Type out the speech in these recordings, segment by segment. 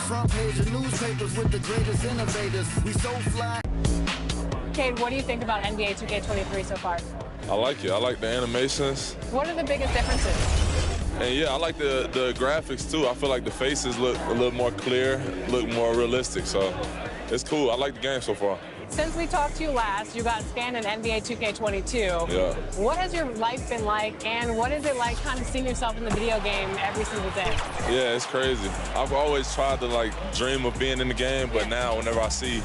front page of newspapers with the greatest innovators. We so fly. Cade, what do you think about NBA 2K23 so far? I like it. I like the animations. What are the biggest differences? And yeah, I like the graphics too. I feel like the faces look a little more clear, look more realistic. So it's cool. I like the game so far. Since we talked to you last, you got scanned in NBA 2K22. Yeah. What has your life been like, and what is it like kind of seeing yourself in the video game every single day? Yeah, it's crazy. I've always tried to like dream of being in the game, but now whenever I see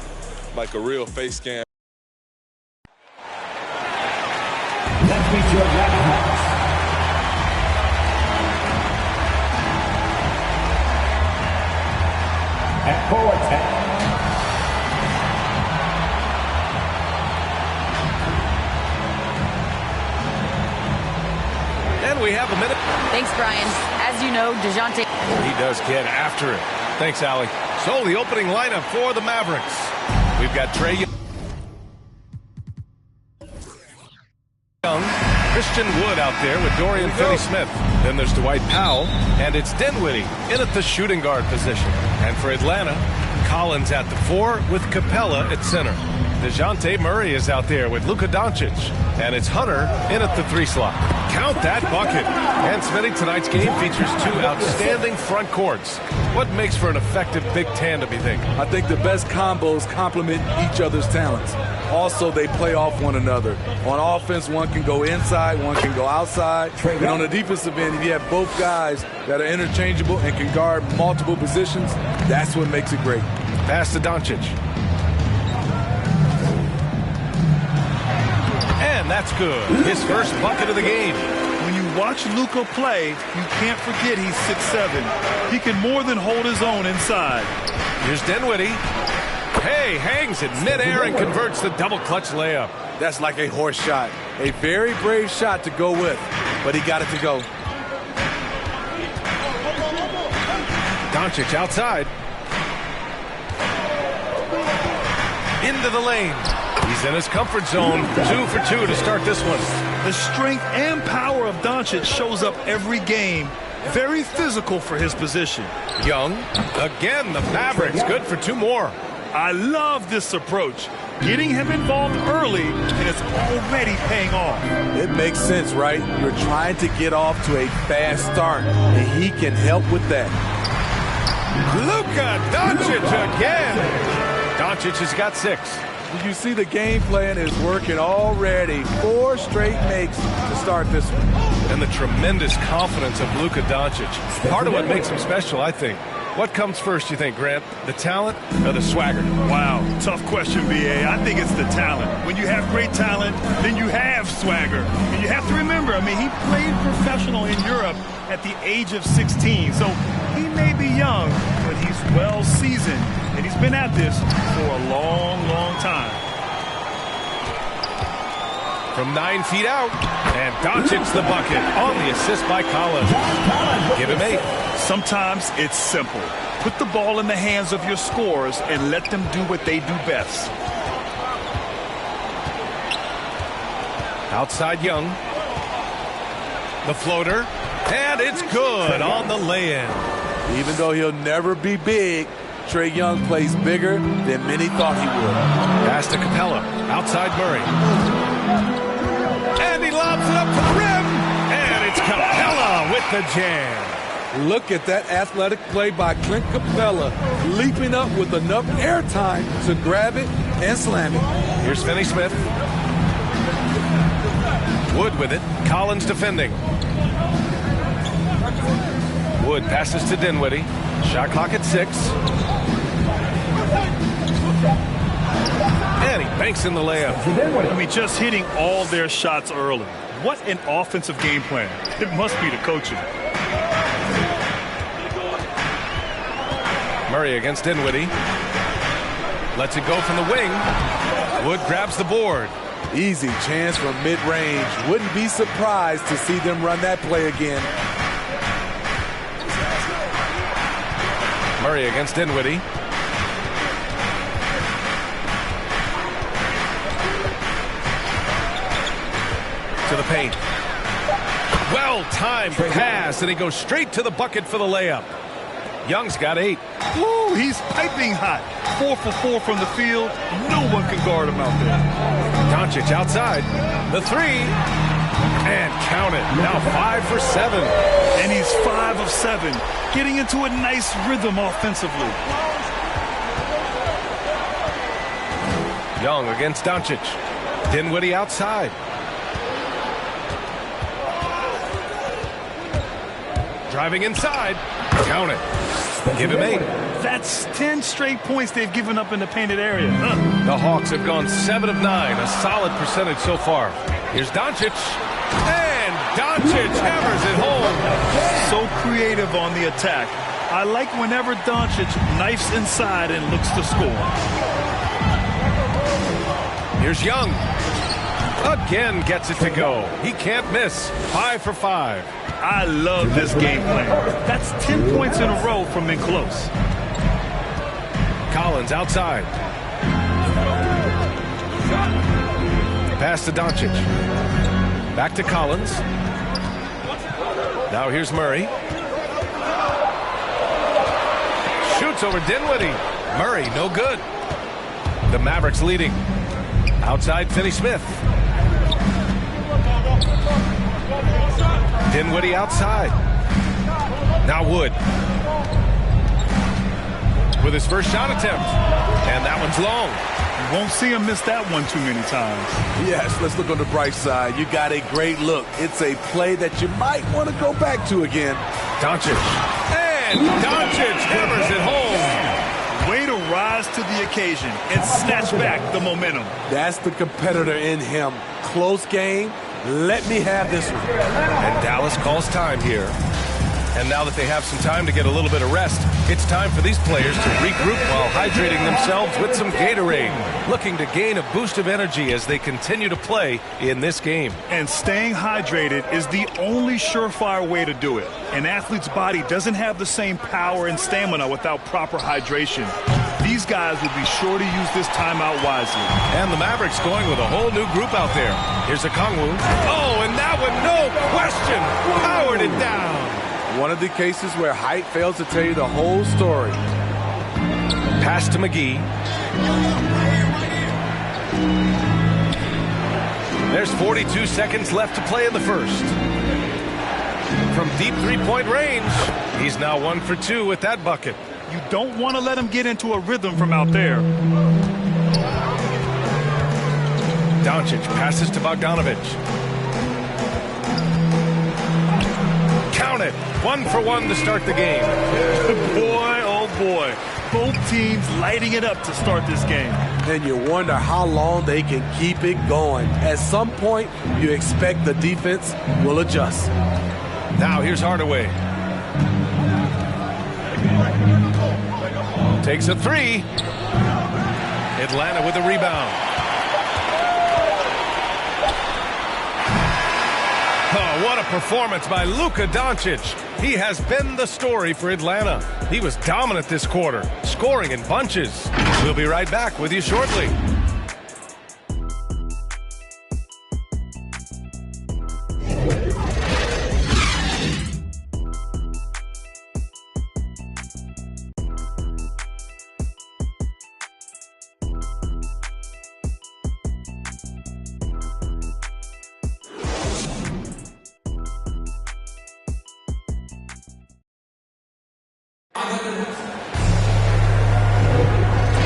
like a real face scan. Let's meet your Blackhawks. At forward. And we have a minute. Thanks, Brian. As you know, DeJounte. He does get after it. Thanks, Allie. So the opening lineup for the Mavericks. We've got Trae Young, Christian Wood out there with Dorian Finney-Smith. Then there's Dwight Powell, and it's Dinwiddie in at the shooting guard position. And for Atlanta, Collins at the 4 with Capella at center. DeJounte Murray is out there with Luka Doncic, and it's Hunter in at the 3 slot. Count that bucket. And Smitty, tonight's game features 2 outstanding front courts. What makes for an effective big tandem, you think? I think the best combos complement each other's talents. Also, they play off one another. On offense, one can go inside, one can go outside. And on the defensive end, if you have both guys that are interchangeable and can guard multiple positions, that's what makes it great. Pass to Doncic. And that's good. His first bucket of the game. When you watch Luka play, you can't forget he's 6'7". He can more than hold his own inside. Here's Dinwiddie. Hey, hangs it midair and converts the double clutch layup. That's like a horse shot. A very brave shot to go with, but he got it to go. Doncic outside. Into the lane. He's in his comfort zone. 2 for 2 to start this one. The strength and power of Doncic shows up every game. Very physical for his position. Young. Again, the Mavericks. Good for 2 more. I love this approach. Getting him involved early, and it's already paying off. It makes sense, right? You're trying to get off to a fast start, and he can help with that. Luka Doncic again. Doncic has got 6. You see the game plan is working already. 4 straight makes to start this one. And the tremendous confidence of Luka Doncic. Part of what makes him special, I think. What comes first, you think, Grant? The talent or the swagger? Wow, tough question, B.A. I think it's the talent. When you have great talent, then you have swagger. And you have to remember, I mean, he played professional in Europe at the age of 16. So he may be young, but he's well seasoned. And he's been at this for a long, long time. From 9 feet out, and Doncic's the bucket on the assist by Collins. Give him 8. Sometimes it's simple. Put the ball in the hands of your scorers and let them do what they do best. Outside Young. The floater, and it's good on the lay-in. Even though he'll never be big, Trae Young plays bigger than many thought he would. Pass to Capella. Outside Murray. And he lobs it up to the rim. And it's Capella with the jam. Look at that athletic play by Clint Capella, leaping up with enough airtime to grab it and slam it. Here's Finney-Smith. Wood with it. Collins defending. Wood passes to Dinwiddie. Shot clock at 6. And he banks in the layup. I mean, just hitting all their shots early. What an offensive game plan. It must be the coaching. Murray against Dinwiddie. Lets it go from the wing. Wood grabs the board. Easy chance from mid-range. Wouldn't be surprised to see them run that play again. Murray against Dinwiddie. To the paint. Well-timed pass, and he goes straight to the bucket for the layup. Young's got 8. Ooh, he's piping hot. 4 for 4 from the field. No one can guard him out there. Doncic outside. The 3. And count it. Now 5 for 7. And he's 5 of 7. Getting into a nice rhythm offensively. Young against Doncic. Dinwiddie outside. Driving inside. Count it. Give him 8. That's 10 straight points they've given up in the painted area. The Hawks have gone 7 of 9, a solid percentage so far. Here's Doncic. And Doncic hammers it home. So creative on the attack. I like whenever Doncic knifes inside and looks to score. Here's Young. Again gets it to go. He can't miss. 5 for 5. I love this game plan. That's 10 points in a row from in close. Collins outside. Pass to Doncic. Back to Collins. Now here's Murray. Shoots over Dinwiddie. Murray, no good. The Mavericks leading. Outside, Finney-Smith. Dinwiddie outside. Now Wood. With his first shot attempt. And that one's long. You won't see him miss that one too many times. Yes, let's look on the bright side. You got a great look. It's a play that you might want to go back to again. Doncic. And Doncic hammers it home. Way to rise to the occasion and snatch back the momentum. That's the competitor in him. Close game. Let me have this one. And Dallas calls time here. And now that they have some time to get a little bit of rest, it's time for these players to regroup while hydrating themselves with some Gatorade, looking to gain a boost of energy as they continue to play in this game. And staying hydrated is the only surefire way to do it. An athlete's body doesn't have the same power and stamina without proper hydration. These guys will be sure to use this timeout wisely. And the Mavericks going with a whole new group out there. Here's Okongwu. Oh, and that one, no question, powered it down. One of the cases where height fails to tell you the whole story. Pass to McGee. There's 42 seconds left to play in the first. From deep three-point range, he's now 1 for 2 with that bucket. You don't want to let him get into a rhythm from out there. Doncic passes to Bogdanovic. Count it. 1 for 1 to start the game. Boy, oh boy. Both teams lighting it up to start this game. And you wonder how long they can keep it going. At some point, you expect the defense will adjust. Now here's Hardaway. Takes a 3. Atlanta with a rebound. Oh, what a performance by Luka Doncic. He has been the story for Atlanta. He was dominant this quarter, scoring in bunches. We'll be right back with you shortly.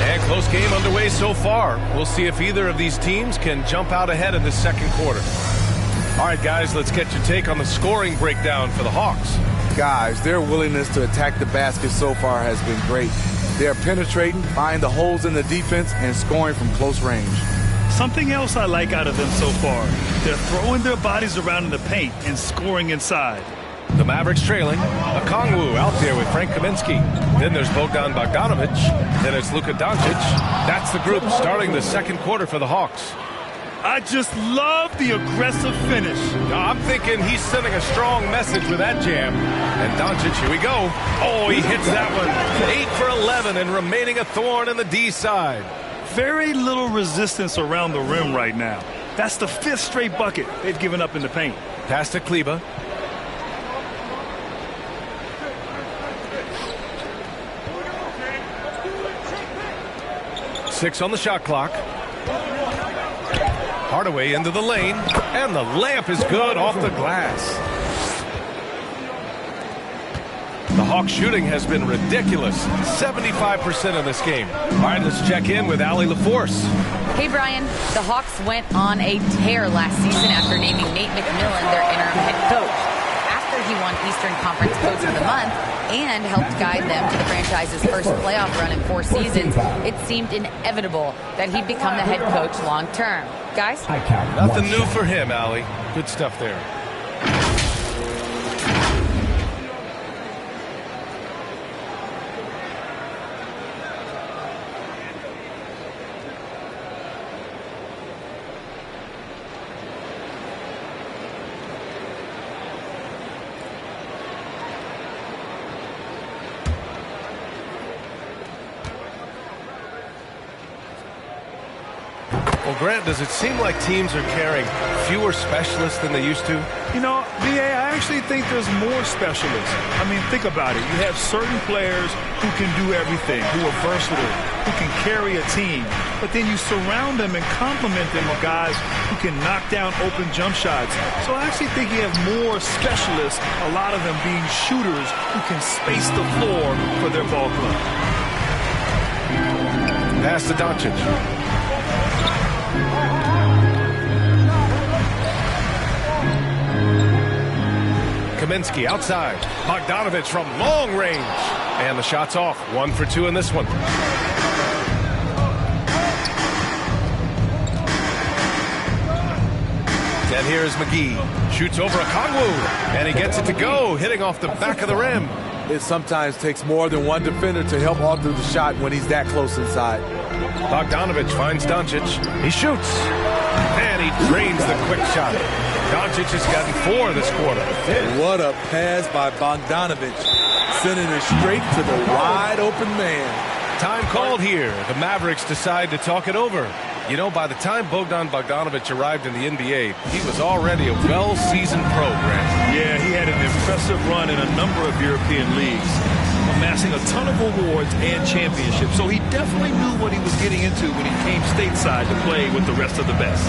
And close game underway so far. We'll see if either of these teams can jump out ahead in the second quarter. All right, guys, let's get your take on the scoring breakdown for the Hawks. Guys, their willingness to attack the basket so far has been great. They're penetrating, finding the holes in the defense, and scoring from close range. Something else I like out of them so far. They're throwing their bodies around in the paint and scoring inside. The Mavericks trailing. Okongwu out there with Frank Kaminsky. Then there's Bogdan Bogdanovic. Then it's Luka Doncic. That's the group starting the second quarter for the Hawks. I just love the aggressive finish. I'm thinking he's sending a strong message with that jam. And Doncic, here we go. Oh, he hits that one. 8 for 11 and remaining a thorn in the D side. Very little resistance around the rim right now. That's the 5th straight bucket they've given up in the paint. Pass to Kleber. 6 on the shot clock. Hardaway into the lane, and the layup is good off the glass. The Hawks shooting has been ridiculous, 75% in this game. All right, let's check in with Allie LaForce. Hey, Brian. The Hawks went on a tear last season after naming Nate McMillan their interim head coach. After he won Eastern Conference Coach of the Month and helped guide them to the franchise's first playoff run in 4 seasons, it seemed inevitable that he'd become the head coach long term. Guys? Nothing new for him, Allie. Good stuff there. Well, Grant, does it seem like teams are carrying fewer specialists than they used to? You know, B.A., I actually think there's more specialists. I mean, think about it. You have certain players who can do everything, who are versatile, who can carry a team. But then you surround them and complement them with guys who can knock down open jump shots. So I actually think you have more specialists, a lot of them being shooters who can space the floor for their ball club. Pass to Doncic. Kaminsky outside. Bogdanovich from long range. And the shot's off. 1 for 2 in this one. And here's McGee. Shoots over Okongwu. And he gets it to go, hitting off the back of the rim. It sometimes takes more than one defender to help alter the shot when he's that close inside. Bogdanovich finds Doncic. He shoots. And he drains the quick shot. Doncic has gotten 4 this quarter. What a pass by Bogdanovich. Sending it straight to the wide open man. Time called here. The Mavericks decide to talk it over. You know, by the time Bogdan Bogdanovich arrived in the NBA, he was already a well-seasoned pro, Grant. Yeah, he had an impressive run in a number of European leagues, amassing a ton of awards and championships. So he definitely knew what he was getting into when he came stateside to play with the rest of the best.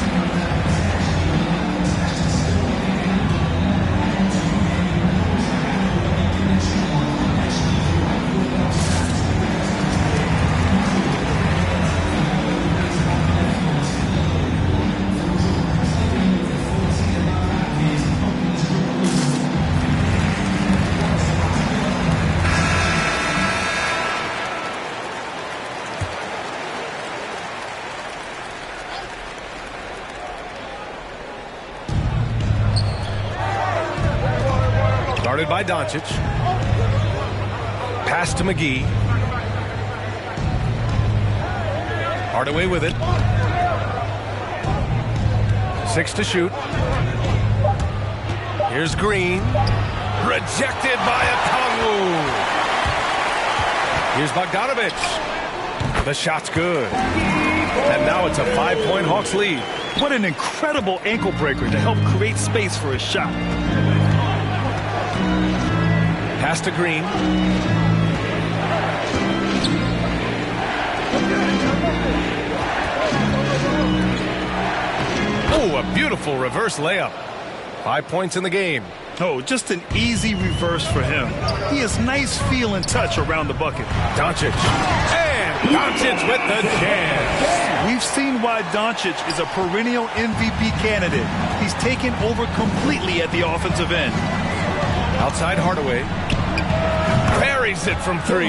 Guarded by Doncic. Pass to McGee. Hardaway with it. 6 to shoot. Here's Green. Rejected by Okongwu. Here's Bogdanovich. The shot's good. And now it's a 5-point Hawks lead. What an incredible ankle breaker to help create space for his shot. Pass to Green. Oh, a beautiful reverse layup. 5 points in the game. Oh, just an easy reverse for him. He has nice feel and touch around the bucket. Doncic. And Doncic with the jam. We've seen why Doncic is a perennial MVP candidate. He's taken over completely at the offensive end. Outside Hardaway. Buries it from 3.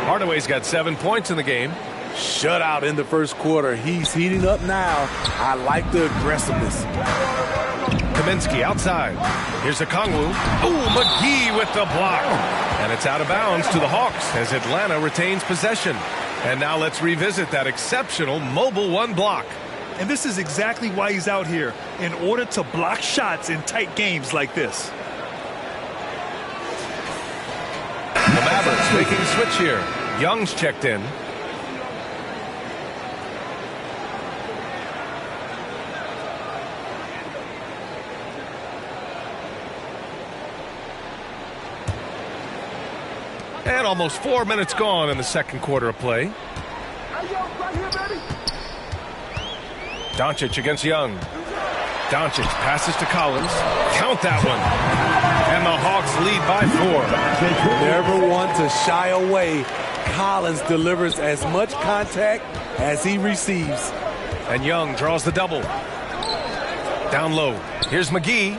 Hardaway's got 7 points in the game. Shutout in the first quarter. He's heating up now. I like the aggressiveness. Kaminsky outside. Here's Okongwu. Oh, McGee with the block. And it's out of bounds to the Hawks as Atlanta retains possession. And now let's revisit that exceptional mobile 1 block. And this is exactly why he's out here, in order to block shots in tight games like this. The Mavericks making a switch here. Young's checked in. And almost 4 minutes gone in the second quarter of play. Doncic against Young. Doncic passes to Collins. Count that one. And the Hawks lead by 4. Never one to shy away. Collins delivers as much contact as he receives. And Young draws the double. Down low. Here's McGee.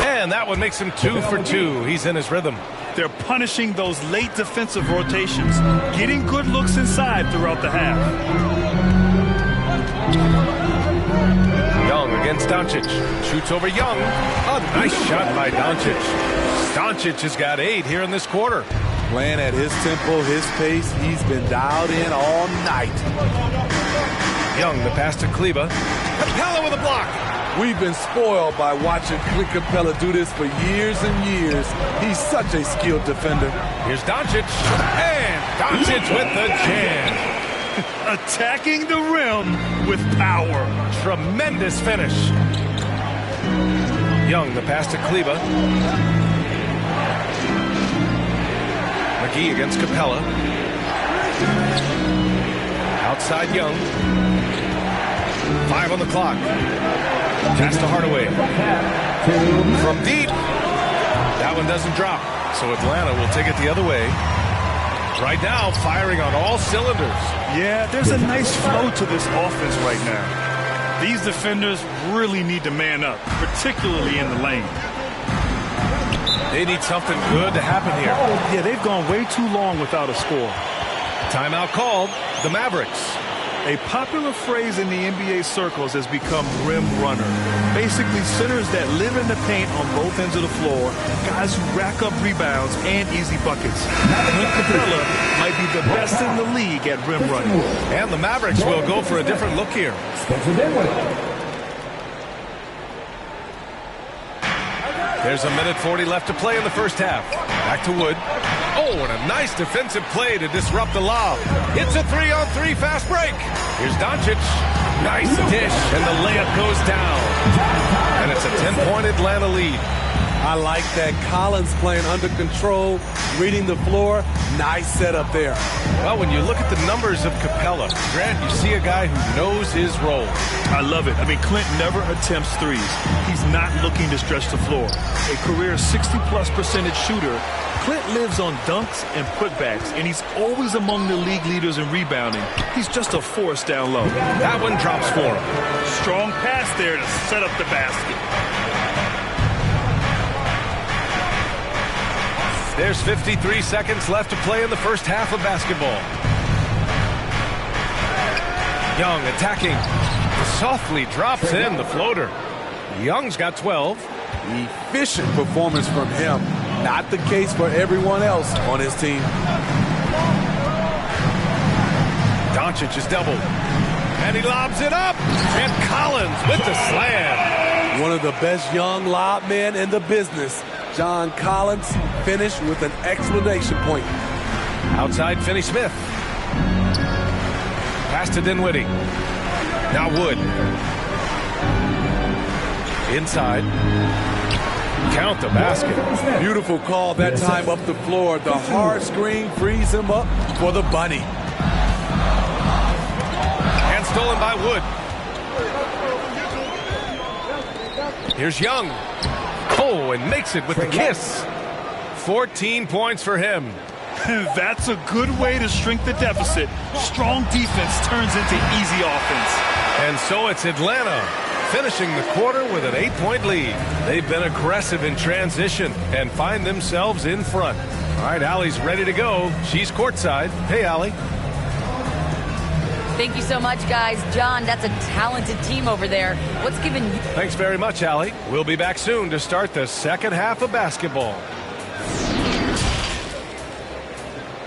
And that one makes him 2 for 2. He's in his rhythm. They're punishing those late defensive rotations, getting good looks inside throughout the half. Young against Doncic. Shoots over Young. A nice shot by Doncic. Doncic has got 8 here in this quarter. Playing at his tempo, his pace. He's been dialed in all night. Young, the pass to Kleber. Capella with a block. We've been spoiled by watching Clint Capella do this for years and years. He's such a skilled defender. Here's Doncic. And Doncic with the jam. Attacking the rim with power. Tremendous finish. Young, the pass to Kleber. McGee against Capella. Outside Young. 5 on the clock. Pass to Hardaway. From deep. That one doesn't drop. So Atlanta will take it the other way. Right now, firing on all cylinders. Yeah, there's a nice flow to this offense right now. These defenders really need to man up, particularly in the lane. They need something good to happen here. Yeah, they've gone way too long without a score. Timeout called. The Mavericks. A popular phrase in the NBA circles has become rim runner. Basically, centers that live in the paint on both ends of the floor, guys who rack up rebounds and easy buckets. Clint Capella might be the best in the league at rim running. And the Mavericks will go for a different look here. There's a minute 40 left to play in the first half. Back to Wood. Oh, and a nice defensive play to disrupt the lob. It's a 3-on-3 fast break. Here's Doncic. Nice dish, and the layup goes down. And it's a 10-point Atlanta lead. I like that. Collins playing under control, reading the floor. Nice setup there. Well, when you look at the numbers of Capella, Grant, you see a guy who knows his role. I love it. I mean, Clint never attempts threes. He's not looking to stretch the floor. A career 60+% shooter, Clint lives on dunks and putbacks, and he's always among the league leaders in rebounding. He's just a force down low. That one drops for him. Strong pass there to set up the basket. There's 53 seconds left to play in the first half of basketball. Young attacking. Softly drops in the floater. Young's got 12. Efficient performance from him. Not the case for everyone else on his team. Doncic is doubled. And he lobs it up. And Collins with the slam. One of the best young lob men in the business. John Collins finished with an exclamation point. Outside Finney-Smith. Pass to Dinwiddie. Now Wood. Inside. Count the basket. Beautiful call that time up the floor. The hard screen frees him up for the bunny. And stolen by Wood. Here's Young. Oh, and makes it with the kiss. 14 points for him. That's a good way to shrink the deficit. Strong defense turns into easy offense. And so it's Atlanta finishing the quarter with an 8-point lead. They've been aggressive in transition and find themselves in front. All right, Allie's ready to go. She's courtside. Hey, Allie. Thank you so much, guys. John, that's a talented team over there. What's given you... Thanks very much, Allie. We'll be back soon to start the second half of basketball.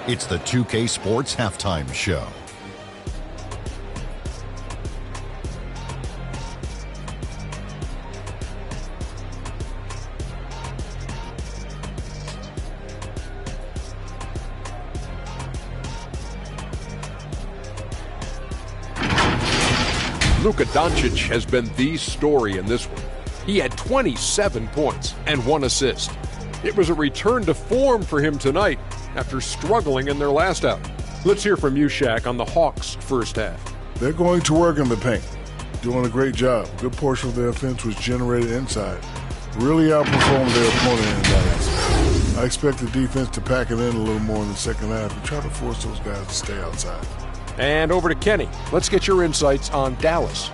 It's the 2K Sports Halftime Show. Luka Doncic has been the story in this one. He had 27 points and 1 assist. It was a return to form for him tonight after struggling in their last out. Let's hear from you, Shaq, on the Hawks' first half. They're going to work in the paint, doing a great job. A good portion of their offense was generated inside. Really outperformed their opponent in that. I expect the defense to pack it in a little more in the second half and try to force those guys to stay outside. And over to Kenny. Let's get your insights on Dallas.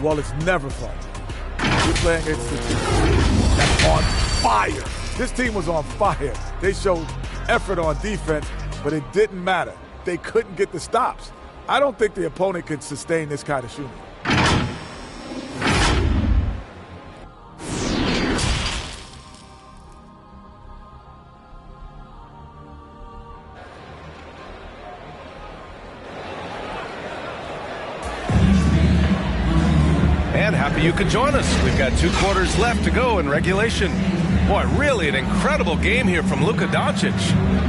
Well, it's never fun. We're playing against the team that's on fire. This team was on fire. They showed effort on defense, but it didn't matter. They couldn't get the stops. I don't think the opponent could sustain this kind of shooting. And happy you could join us. We've got 2 quarters left to go in regulation. Boy, really an incredible game here from Luka Doncic.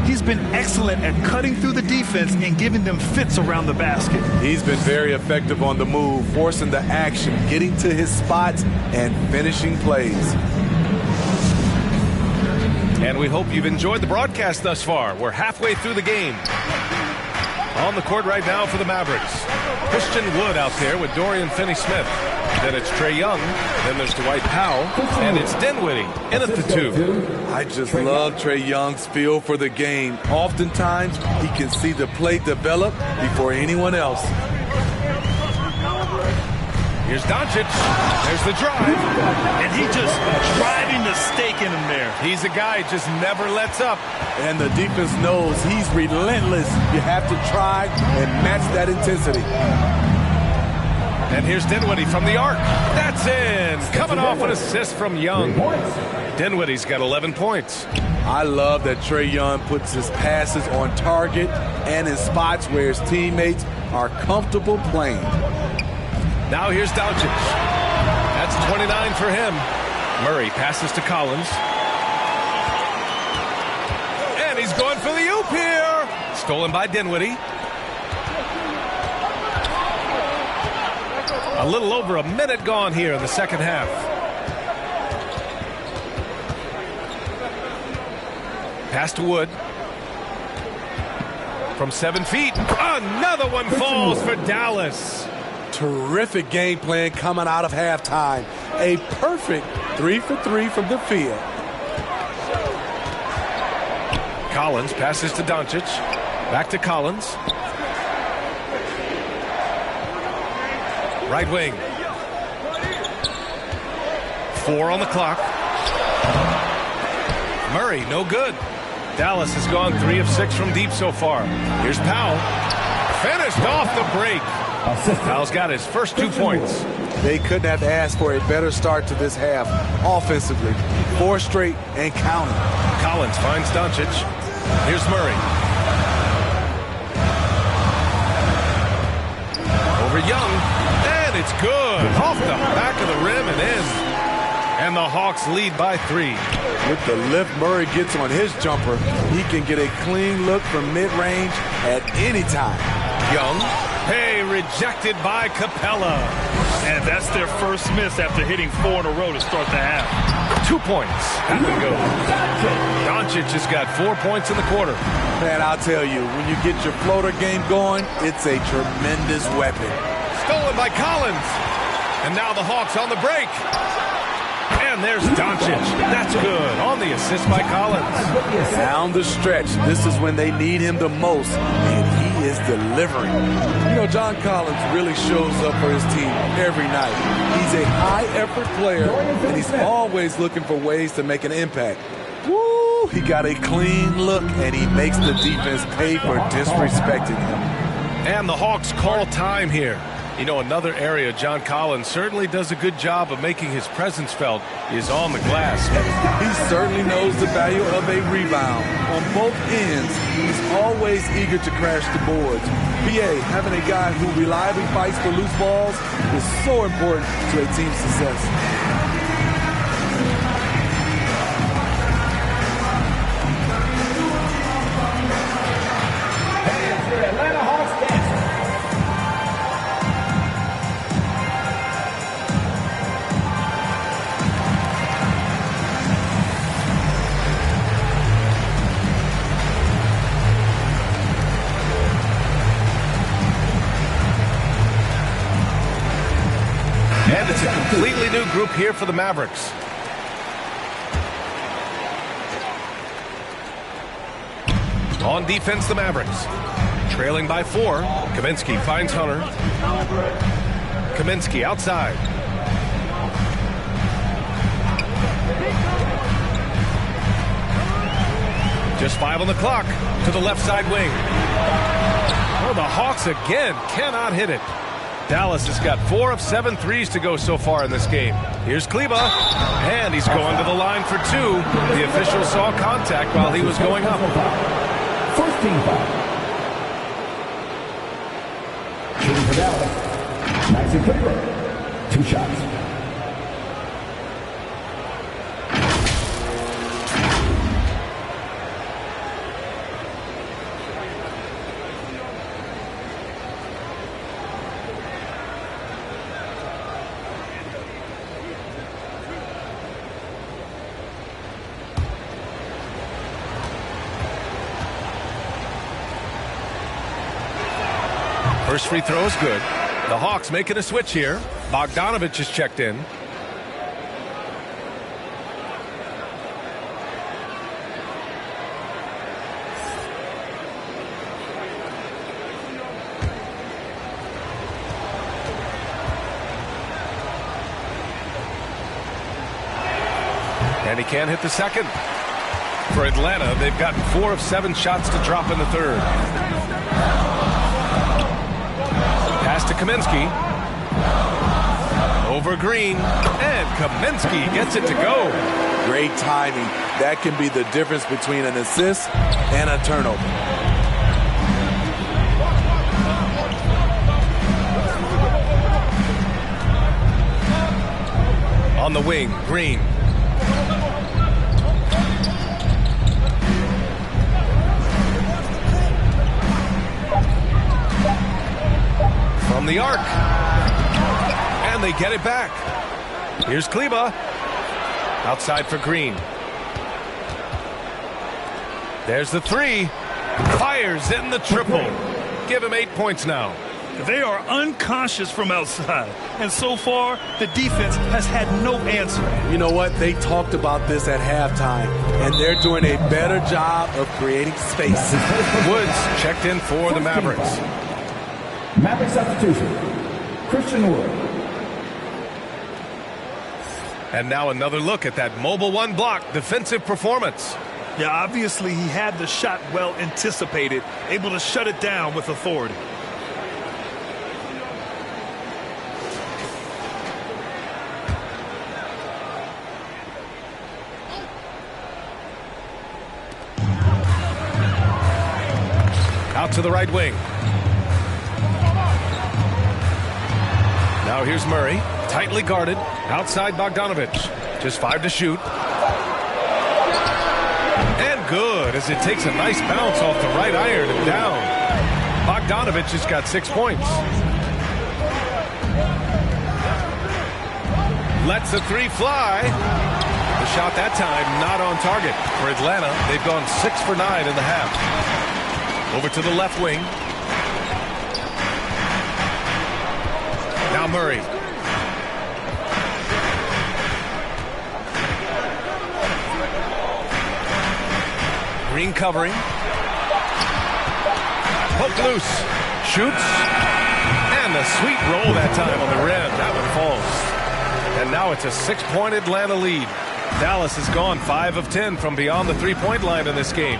He's been excellent at cutting through the defense and giving them fits around the basket. He's been very effective on the move, forcing the action, getting to his spots, and finishing plays. And we hope you've enjoyed the broadcast thus far. We're halfway through the game. On the court right now for the Mavericks, Christian Wood out there with Dorian Finney-Smith. Then it's Trae Young. Then there's Dwight Powell. And it's Dinwiddie in at the 2. I just love Trae Young's feel for the game. Oftentimes, he can see the play develop before anyone else. Here's Doncic. There's the drive. And he just driving the stake in him there. He's a guy who just never lets up. And the defense knows he's relentless. You have to try and match that intensity. And here's Dinwiddie from the arc. That's in. Coming off an assist from Young. Dinwiddie's got 11 points. I love that Trae Young puts his passes on target and in spots where his teammates are comfortable playing. Now here's Doncic. That's 29 for him. Murray passes to Collins. And he's going for the oop here. Stolen by Dinwiddie. A little over a minute gone here in the second half. Pass to Wood. From 7 feet. Another one falls for Dallas. Terrific game plan coming out of halftime. A perfect 3 for 3 from the field. Collins passes to Doncic. Back to Collins. Right wing. 4 on the clock. Murray, no good. Dallas has gone 3 of 6 from deep so far. Here's Powell. Finished off the break. Powell's got his first 2 points. They couldn't have asked for a better start to this half offensively. 4 straight and counting. Collins finds Doncic. Here's Murray. Over Young. And it's good. Off the back of the rim and in. And the Hawks lead by 3. With the lift Murray gets on his jumper, he can get a clean look from mid-range at any time. Young. Hey, rejected by Capella. And that's their first miss after hitting 4 in a row to start the half. 2 points. Tap and go. Doncic has got 4 points in the quarter. Man, I'll tell you, when you get your floater game going, it's a tremendous weapon. Stolen by Collins. And now the Hawks on the break. And there's Doncic. That's good on the assist by Collins. Down the stretch, this is when they need him the most, and he is delivering. You know, John Collins really shows up for his team every night. He's a high-effort player, and he's always looking for ways to make an impact. Woo! He got a clean look, and he makes the defense pay for disrespecting him. And the Hawks call time here. You know, another area John Collins certainly does a good job of making his presence felt is on the glass. He certainly knows the value of a rebound. On both ends, he's always eager to crash the boards. BA, having a guy who reliably fights for loose balls is so important to a team's success. And it's a completely new group here for the Mavericks. On defense, the Mavericks. Trailing by 4. Kaminsky finds Hunter. Kaminsky outside. Just 5 on the clock to the left side wing. Oh, the Hawks again cannot hit it. Dallas has got 4 of 7 threes to go so far in this game. Here's Kleber, and he's going to the line for 2. The official saw contact while he was going up. First team foul. Shooting for Dallas. Maxi Kleber. 2 shots. First free throw is good. The Hawks making a switch here. Bogdanovich is checked in. And he can't hit the second. For Atlanta, they've gotten 4 of 7 shots to drop in the third. Pass to Kaminsky. Over Green. And Kaminsky gets it to go. Great timing. That can be the difference between an assist and a turnover. On the wing, Green. From the arc. And they get it back. Here's Kleber. Outside for Green. There's the 3. Fires in the triple. Give him 8 points now. They are unconscious from outside. And so far, the defense has had no answer. You know what? They talked about this at halftime, and they're doing a better job of creating space. Woods checked in for the Mavericks. Maverick substitution. Christian Wood. And now another look at that mobile 1 block defensive performance. Yeah, obviously he had the shot well anticipated, able to shut it down with authority. Out to the right wing. Now here's Murray, tightly guarded, outside Bogdanovich. Just 5 to shoot. And good, as it takes a nice bounce off the right iron and down. Bogdanovich has got 6 points. Lets the 3 fly. The shot that time not on target. For Atlanta, they've gone 6 for 9 in the half. Over to the left wing. Now Murray. Green covering. Poked loose. Shoots. And a sweet roll that time on the rim. That one falls. And now it's a 6-point Atlanta lead. Dallas has gone 5 of 10 from beyond the 3-point line in this game.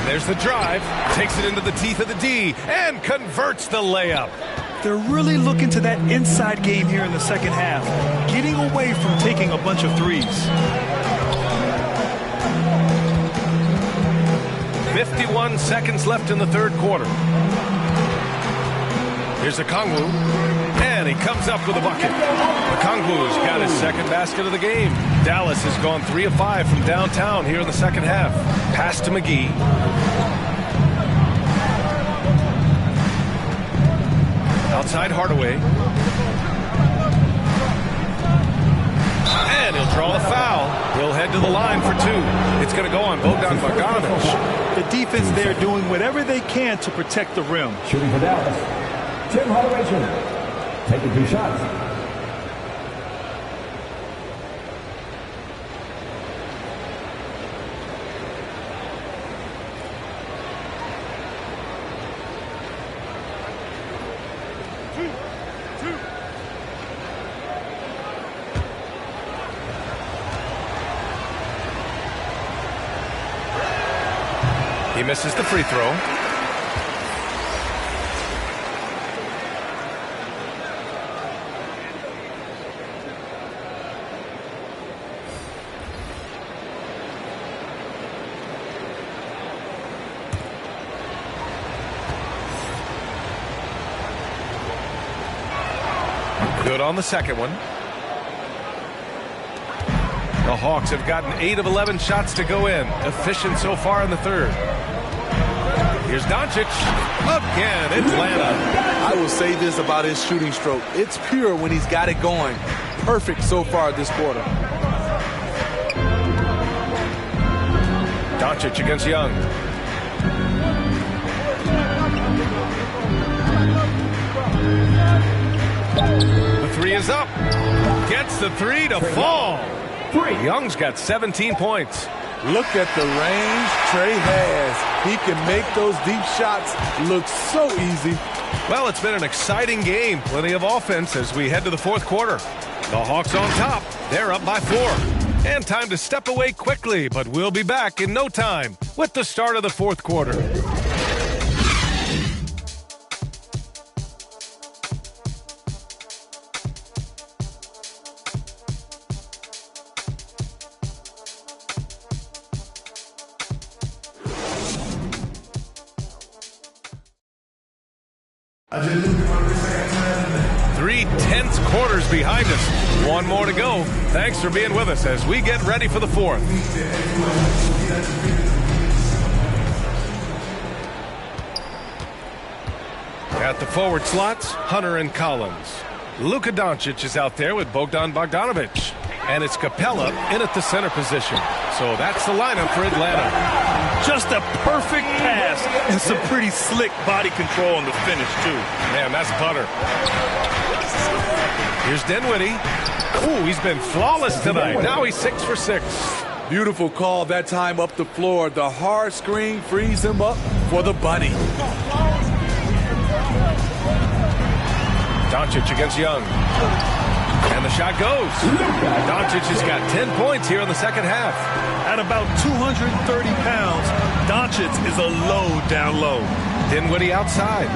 There's the drive, takes it into the teeth of the D, and converts the layup. They're really looking to that inside game here in the second half, getting away from taking a bunch of threes. 51 seconds left in the third quarter. Here's Okongwu, and he comes up with a bucket. Okongwu's got his second basket of the game. Dallas has gone 3 of 5 from downtown here in the second half. Pass to McGee. Outside Hardaway. And he'll draw the foul. He'll head to the line for 2. It's going to go on Bogdan Bogdanovic. The defense there doing whatever they can to protect the rim. Shooting for Dallas, Tim Hardaway Jr. Taking 2 shots. He misses the free throw. Good on the second one. The Hawks have gotten 8 of 11 shots to go in. Efficient so far in the third. Here's Doncic. Again, Atlanta. I will say this about his shooting stroke. It's pure when he's got it going. Perfect so far this quarter. Doncic against Young. The 3 is up. Gets the 3 to fall. Young's got 17 points. Look at the range Trey has. He can make those deep shots look so easy. Well, it's been an exciting game. Plenty of offense as we head to the fourth quarter. The Hawks on top. They're up by 4. And time to step away quickly, but we'll be back in no time with the start of the fourth quarter. Three tense quarters behind us. One more to go. Thanks for being with us as we get ready for the fourth. At the forward slots, Hunter and Collins. Luka Doncic is out there with Bogdan Bogdanovic. And it's Capella in at the center position. So that's the lineup for Atlanta. Just a perfect pass and some pretty slick body control on the finish, too. Man, that's butter. Here's Dinwiddie. Ooh, he's been flawless tonight. Now he's 6 for 6. Beautiful call that time up the floor. The hard screen frees him up for the bunny. Doncic against Young. And the shot goes. Doncic has got 10 points here in the second half. At about 230 pounds, Doncic is a load down low. Dinwiddie outside.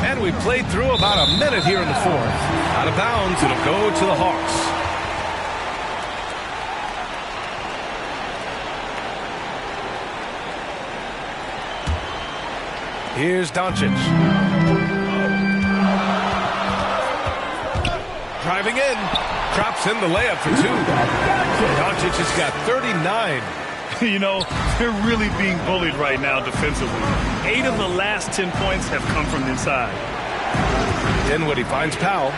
And we played through about a minute here in the fourth. Out of bounds, it'll go to the Hawks. Here's Doncic. Driving in. Drops in the layup for 2. Doncic has got 39. You know, they're really being bullied right now defensively. 8 of the last 10 points have come from inside. Dinwiddie finds Powell.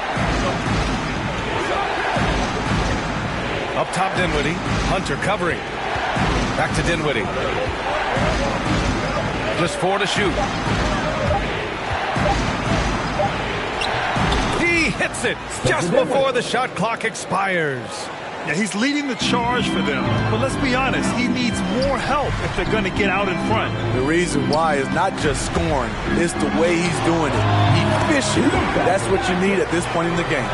Up top, Dinwiddie. Hunter covering. Back to Dinwiddie. Just 4 to shoot. He hits it just before the shot clock expires. Yeah, he's leading the charge for them. But let's be honest, he needs more help if they're going to get out in front. The reason why is not just scoring, it's the way he's doing it. Efficient. That's what you need at this point in the game.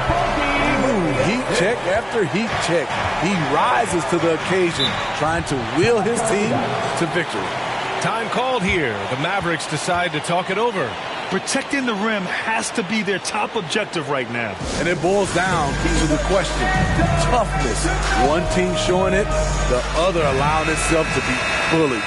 Ooh, heat check after heat check. He rises to the occasion, trying to wheel his team to victory. Time called here. The Mavericks decide to talk it over. Protecting the rim has to be their top objective right now. And it boils down to the question. Toughness. One team showing it, the other allowing itself to be bullied.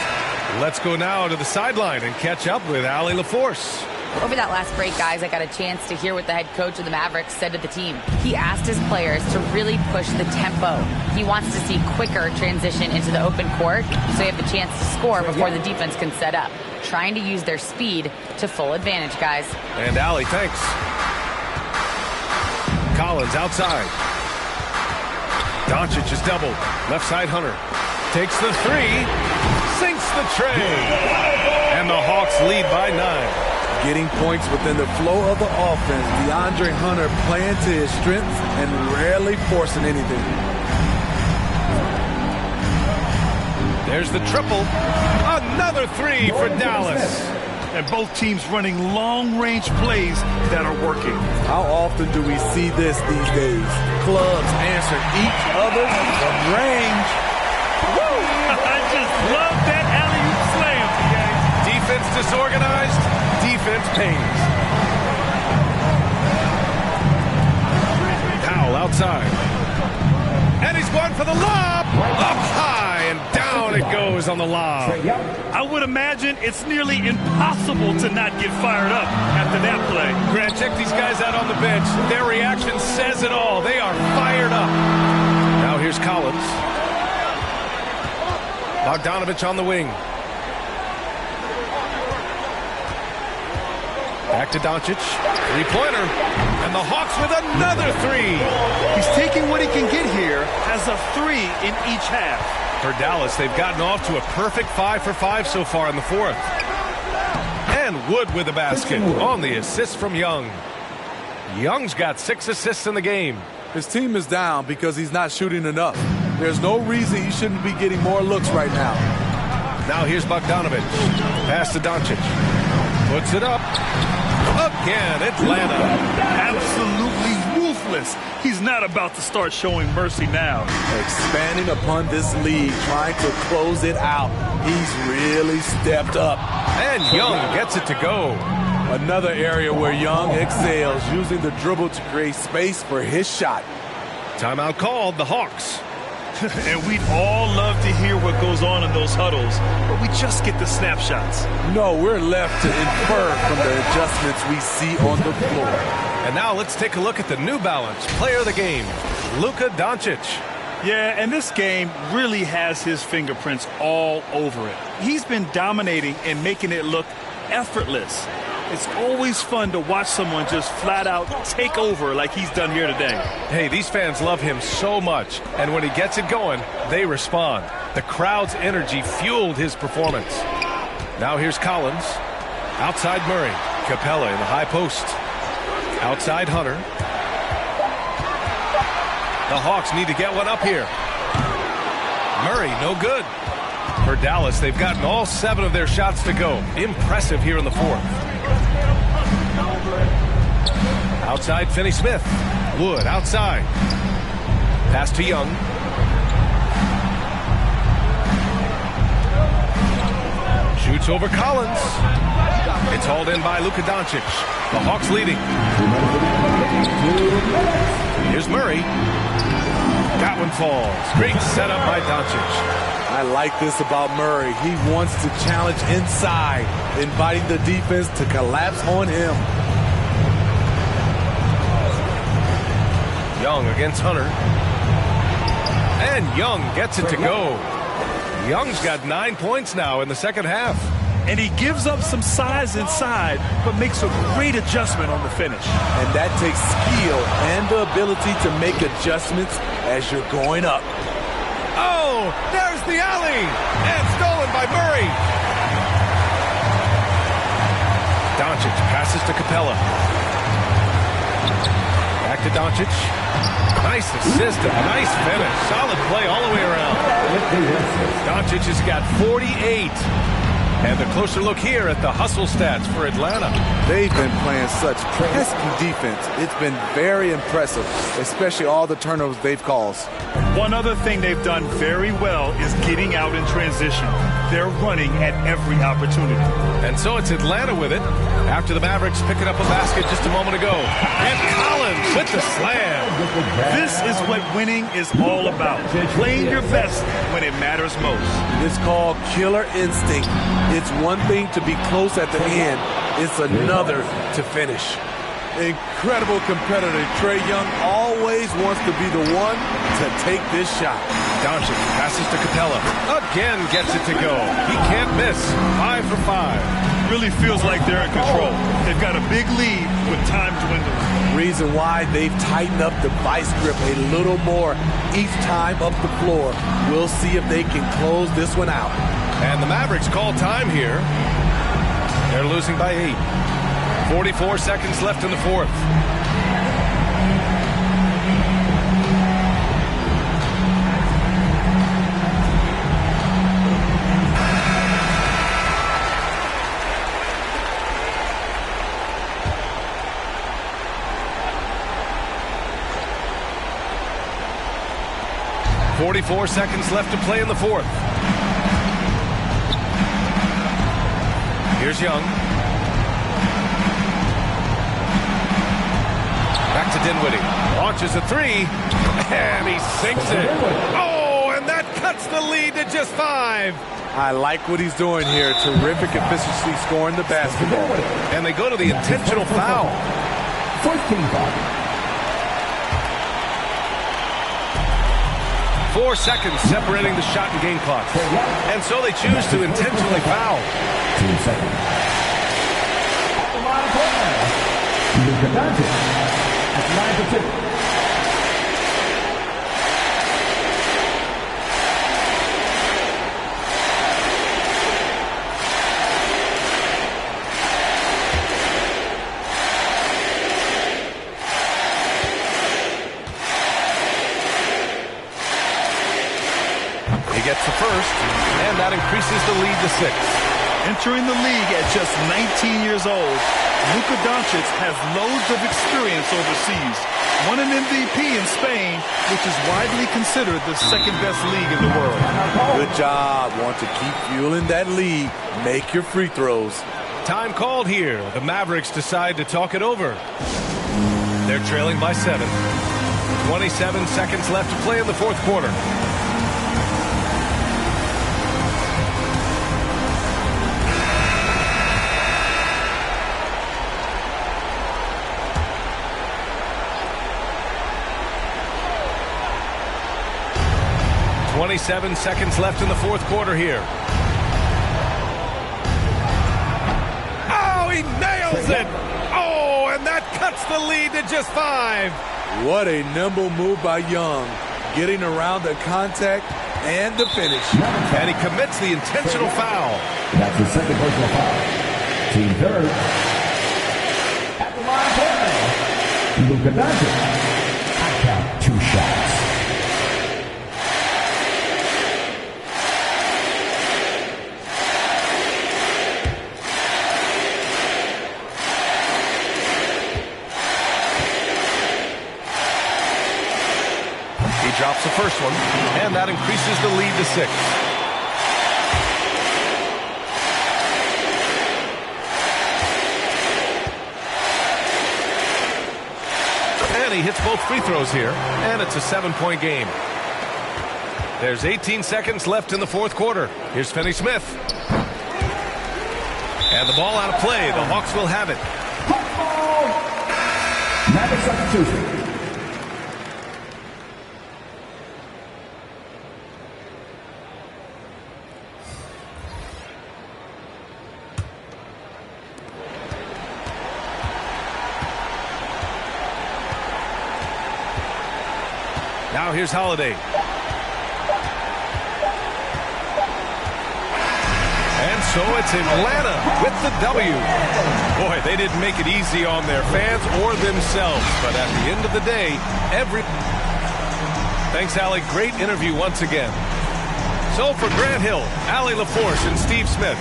Let's go now to the sideline and catch up with Allie LaForce. Over that last break, guys, I got a chance to hear what the head coach of the Mavericks said to the team. He asked his players to really push the tempo. He wants to see quicker transition into the open court so they have the chance to score before the defense can set up. Trying to use their speed to full advantage, guys. And Allie, thanks. Collins outside. Doncic is doubled. Left side Hunter. Takes the three. Sinks the tray. And the Hawks lead by 9. Getting points within the flow of the offense. DeAndre Hunter playing to his strengths and rarely forcing anything. There's the triple. Another three for Dallas. And both teams running long-range plays that are working. How often do we see this these days? Clubs answer each other from range. Woo! I just love that alley-oop slam, guys. Defense disorganized. Defense pays. Powell outside. And he's going for the lob. Up high and down it goes on the lob. I would imagine it's nearly impossible to not get fired up after that play. Grant, check these guys out on the bench. Their reaction says it all. They are fired up. Now here's Collins. Bogdanovich on the wing. Back to Doncic. Three-pointer. And the Hawks with another three. He's taking what he can get here as a 3 in each half. For Dallas, they've gotten off to a perfect 5 for 5 so far in the fourth. And Wood with the basket on the assist from Young. Young's got 6 assists in the game. His team is down because he's not shooting enough. There's no reason he shouldn't be getting more looks right now. Now here's Bogdanovich. Pass to Doncic. Puts it up. Again, Atlanta. Absolutely ruthless. He's not about to start showing mercy now. Expanding upon this lead, trying to close it out. He's really stepped up. And Young gets it to go. Another area where Young excels, using the dribble to create space for his shot. Timeout called, the Hawks. And we'd all love to hear what goes on in those huddles, but we just get the snapshots. No, we're left to infer from the adjustments we see on the floor. And now let's take a look at the New Balance player of the game, Luka Doncic. Yeah, and this game really has his fingerprints all over it. He's been dominating and making it look effortless. It's always fun to watch someone just flat out take over like he's done here today. Hey, these fans love him so much, and when he gets it going, they respond. The crowd's energy fueled his performance. Now here's Collins. Outside Murray. Capella in the high post. Outside Hunter. The Hawks need to get one up here. Murray, no good. For Dallas, they've gotten all 7 of their shots to go. Impressive here in the fourth. Outside Finney-Smith. Wood outside. Pass to Young. Shoots over Collins. It's hauled in by Luka Doncic. The Hawks leading. Here's Murray. That one falls. Great setup by Doncic. I like this about Murray. He wants to challenge inside, inviting the defense to collapse on him. Young against Hunter. And Young gets it to go. Young's got 9 points now in the second half. And he gives up some size inside, but makes a great adjustment on the finish. And that takes skill and the ability to make adjustments as you're going up. Oh, there's the alley! And stolen by Murray. Doncic passes to Capella. Back to Doncic. Nice assist and nice finish. Solid play all the way around. Doncic has got 48. And a closer look here at the hustle stats for Atlanta. They've been playing such pesky defense. It's been very impressive, especially all the turnovers they've caused. One other thing they've done very well is getting out in transition. They're running at every opportunity. And so it's Atlanta with it after the Mavericks picking up a basket just a moment ago. And Collins with the slam. This is what winning is all about. Playing your best when it matters most. It's called killer instinct. It's one thing to be close at the end. It's another to finish. Incredible competitor. Trae Young always wants to be the one to take this shot. Doncic passes to Capella. Again gets it to go. He can't miss. 5 for 5. really feels like they're in control. They've got a big lead with time dwindling. Reason why they've tightened up the vice grip a little more each time up the floor. We'll see if they can close this one out. And the Mavericks call time here. They're losing by 8. 44 seconds left in the fourth. .44 seconds left to play in the fourth. Here's Young. Back to Dinwiddie. Launches a three, and he sinks it. Oh, and that cuts the lead to just 5. I like what he's doing here. Terrific efficiency scoring the basketball. And they go to the intentional foul. 14 foul. 4 seconds separating the shot and game clock. And so they choose to intentionally foul. 2 seconds. At the line of play, Luka Doncic at the line for 2. Gets the first, and that increases the lead to 6. Entering the league at just 19 years old, Luka Doncic has loads of experience overseas. Won an MVP in Spain, which is widely considered the second-best league in the world. Good job. Want to keep fueling that lead. Make your free throws. Time called here. The Mavericks decide to talk it over. They're trailing by 7. 27 seconds left to play in the fourth quarter. .27 seconds left in the fourth quarter here. Oh, he nails it! Oh, and that cuts the lead to just 5. What a nimble move by Young. Getting around the contact and the finish. And he commits the intentional foul. That's the second personal foul. Team third. At the line of play, Luka Doncic. I count 2 shots. Drops the first one, and that increases the lead to 6. And he hits both free throws here, and it's a 7-point game. There's 18 seconds left in the fourth quarter. Here's Finney Smith. And the ball out of play. The Hawks will have it. Maverick substitution. Now here's Holiday. And so it's Atlanta with the W. Boy, they didn't make it easy on their fans or themselves. But at the end of the day, Thanks, Allie. Great interview once again. So for Grant Hill, Allie LaForce, and Steve Smith,